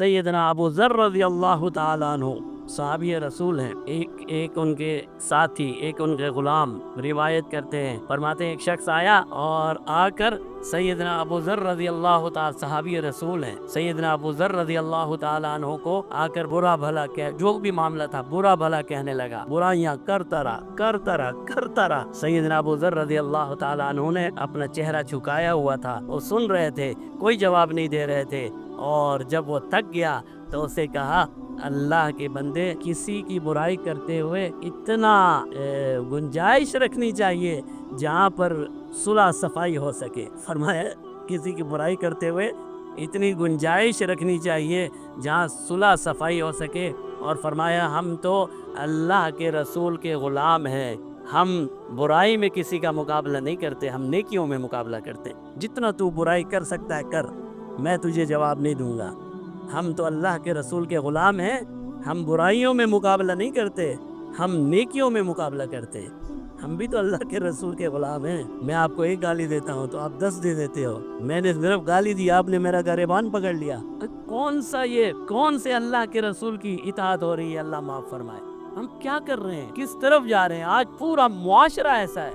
سیدنا ابو ذر رضی اللہ تعالیٰ عنہ صحابی رسول ہیں، ایک ان کے ساتھی، ایک ان کے غلام روایت کرتے ہیں، فرماتے ہیں ایک شخص آیا اور آ کر سیدنا ابو ذر رضی اللہ تعالیٰ، صحابی رسول ہیں، سیدنا ابو ذر رضی اللہ تعالیٰ عنہ کو آ کر برا بھلا جو بھی معاملہ تھا برا بھلا کہنے لگا، برائیاں کرتا رہا۔ سیدنا ابو ذر رضی اللہ تعالیٰ عنہ نے اپنا چہرہ جھکایا ہوا تھا، وہ سن رہے تھے، کوئی جواب نہیں دے رہے تھے، اور جب وہ تھک گیا تو اسے کہا اللہ کے بندے، کسی کی برائی کرتے ہوئے اتنا گنجائش رکھنی چاہیے جہاں پر صلح صفائی ہو سکے۔ فرمایا کسی کی برائی کرتے ہوئے اتنی گنجائش رکھنی چاہیے جہاں صلح صفائی ہو سکے، اور فرمایا ہم تو اللہ کے رسول کے غلام ہیں، ہم برائی میں کسی کا مقابلہ نہیں کرتے، ہم نیکیوں میں مقابلہ کرتے۔ جتنا تو برائی کر سکتا ہے کر، میں تجھے جواب نہیں دوں گا، ہم تو اللہ کے رسول کے غلام ہیں، ہم برائیوں میں مقابلہ نہیں کرتے، ہم نیکیوں میں مقابلہ کرتے، ہم بھی تو اللہ کے رسول کے غلام ہیں۔ میں آپ کو ایک گالی دیتا ہوں تو آپ 10 دے دیتے ہو، میں نے صرف گالی دی، آپ نے میرا گریبان پکڑ لیا۔ کون سے اللہ کے رسول کی اطاعت ہو رہی ہے؟ اللہ معاف فرمائے، ہم کیا کر رہے ہیں، کس طرف جا رہے ہیں؟ آج پورا معاشرہ ایسا ہے،